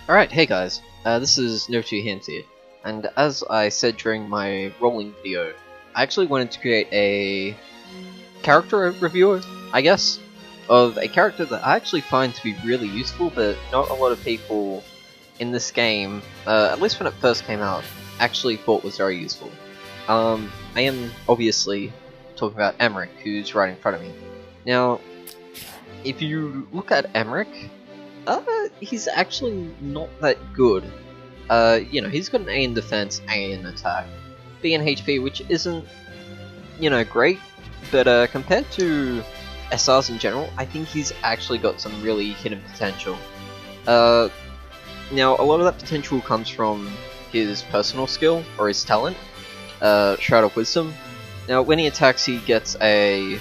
Alright, hey guys, this is No Two Hands here, and as I said during my rolling video, I actually wanted to create a character review, I guess, of a character that I actually find to be really useful, but not a lot of people in this game, at least when it first came out, actually thought was very useful. I am obviously talking about Emerick, who's right in front of me. Now, if you look at Emerick, he's actually not that good. You know, he's got an A in defense, A in attack, B in HP, which isn't, you know, great, but compared to SRs in general, I think he's actually got some really hidden potential. Now, a lot of that potential comes from his personal skill, or his talent, Shroud of Wisdom. Now, when he attacks, he gets I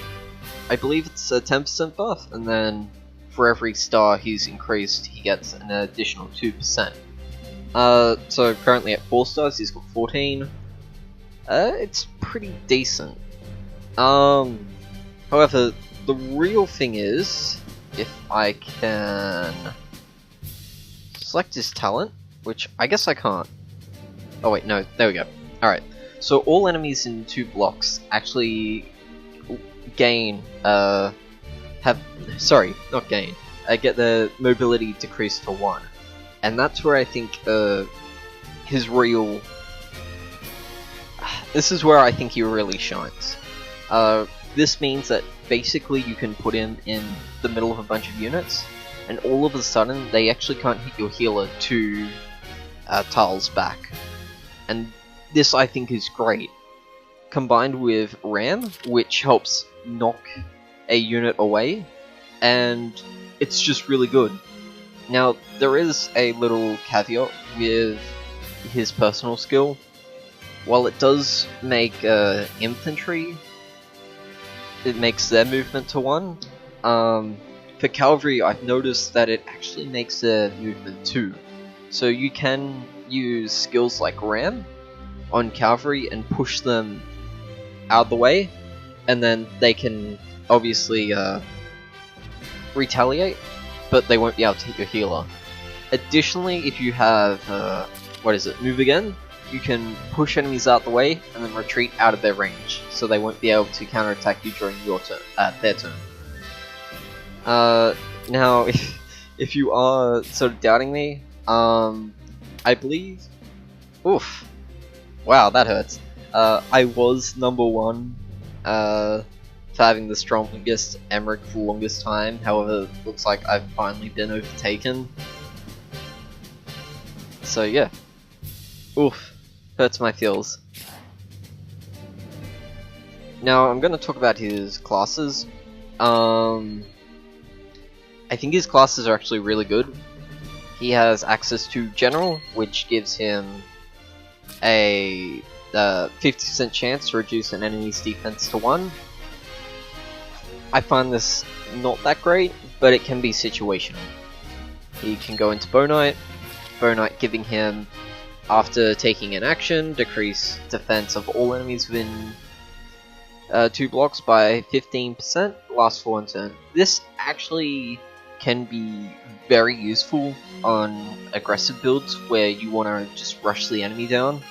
believe it's a 10% buff, and then for every star he's increased, he gets an additional 2%. So currently at 4 stars, he's got 14. It's pretty decent. However, the real thing is, if I can select his talent, which I guess I can't. Oh wait, no, there we go. Alright, so all enemies in 2 blocks actually gain, get the mobility decreased to 1. And that's where I think his real... This is where I think he really shines. This means that basically you can put him in the middle of a bunch of units, and all of a sudden they actually can't hit your healer 2 tiles back. And this I think is great. Combined with Ram, which helps knock a unit away, and it's just really good. Now, there is a little caveat with his personal skill. While it does make infantry, it makes their movement to 1. For cavalry, I've noticed that it actually makes their movement 2. So you can use skills like Ram on cavalry and push them out of the way, and then they can obviously retaliate, but they won't be able to hit your healer. Additionally, if you have, move again, you can push enemies out the way and then retreat out of their range, so they won't be able to counterattack you during your turn, their turn. Now, if you are sort of doubting me, I believe... Oof. Wow, that hurts. I was number 1 for having the strongest Emerick for the longest time, however, looks like I've finally been overtaken. So yeah. Oof. Hurts my feels. Now, I'm gonna talk about his classes. I think his classes are actually really good. He has access to General, which gives him a 50% chance to reduce an enemy's defense to 1. I find this not that great, but it can be situational. He can go into Bow Knight giving him, after taking an action, decrease defense of all enemies within 2 blocks by 15%, lasts for 1 turn. This actually can be very useful on aggressive builds where you want to just rush the enemy down.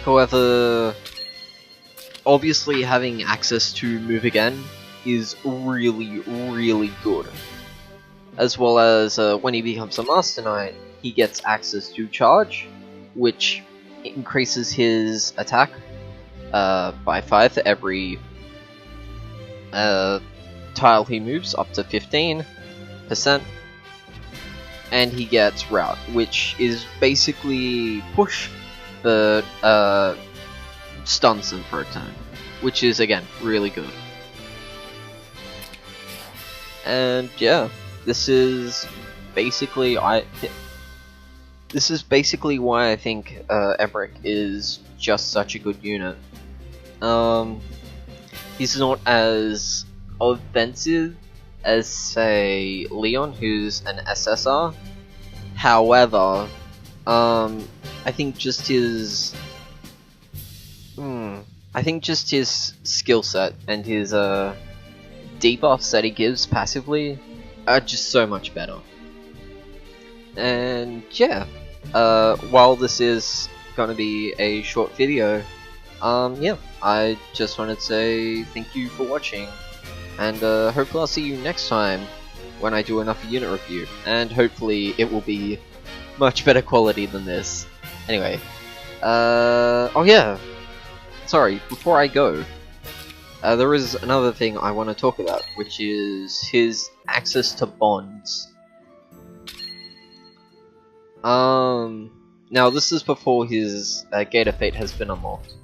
However, obviously having access to move again is really, really good. As well as when he becomes a Master Knight, he gets access to charge, which increases his attack by 5 for every tile he moves, up to 15%. And he gets route, which is basically push, but stuns them for a turn, which is again really good. And yeah, this is basically why I think Emerick is just such a good unit. He's not as offensive as, say, Leon, who's an SSR. However, I think just his skill set and his debuffs that he gives passively are just so much better. And yeah, while this is gonna be a short video, yeah, I just wanted to say thank you for watching, and hopefully I'll see you next time when I do another unit review, and hopefully it will be much better quality than this. Anyway, oh yeah, sorry, before I go, there is another thing I want to talk about, which is his access to bonds. Now this is before his Gate of Fate has been unlocked,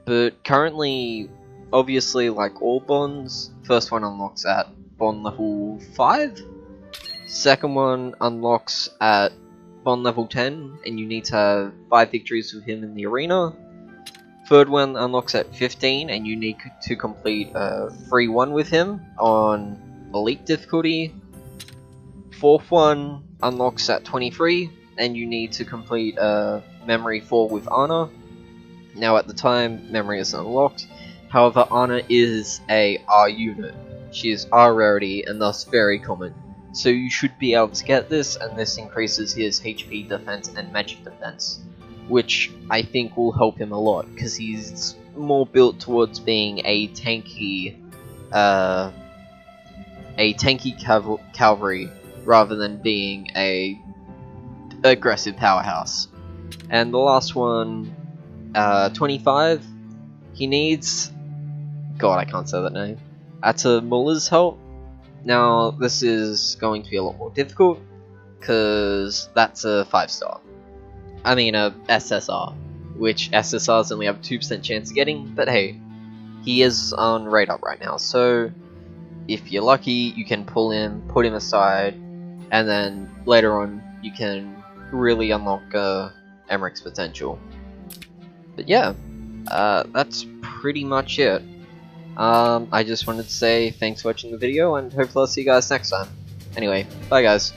but currently, obviously, like all bonds, first one unlocks at bond level 5, second one unlocks at bond level 10, and you need to have 5 victories with him in the arena. Third one unlocks at 15, and you need to complete a 3-1 with him on elite difficulty. Fourth one unlocks at 23, and you need to complete a Memory 4 with Anna. Now at the time, Memory isn't unlocked, however Anna is a R unit. She is R rarity and thus very common, so you should be able to get this, and this increases his HP defense and magic defense, which I think will help him a lot, because he's more built towards being a tanky cavalry rather than being a aggressive powerhouse. And the last one, 25, he needs, God, I can't say that name, Atamula's help. Now this is going to be a lot more difficult, because that's a 5-star. I mean a SSR, which SSRs only have a 2% chance of getting, but hey, he is on radar right now, so if you're lucky, you can pull him, put him aside, and then later on you can really unlock Emerick's potential. But yeah, that's pretty much it. I just wanted to say thanks for watching the video, and hopefully I'll see you guys next time. Anyway, bye guys.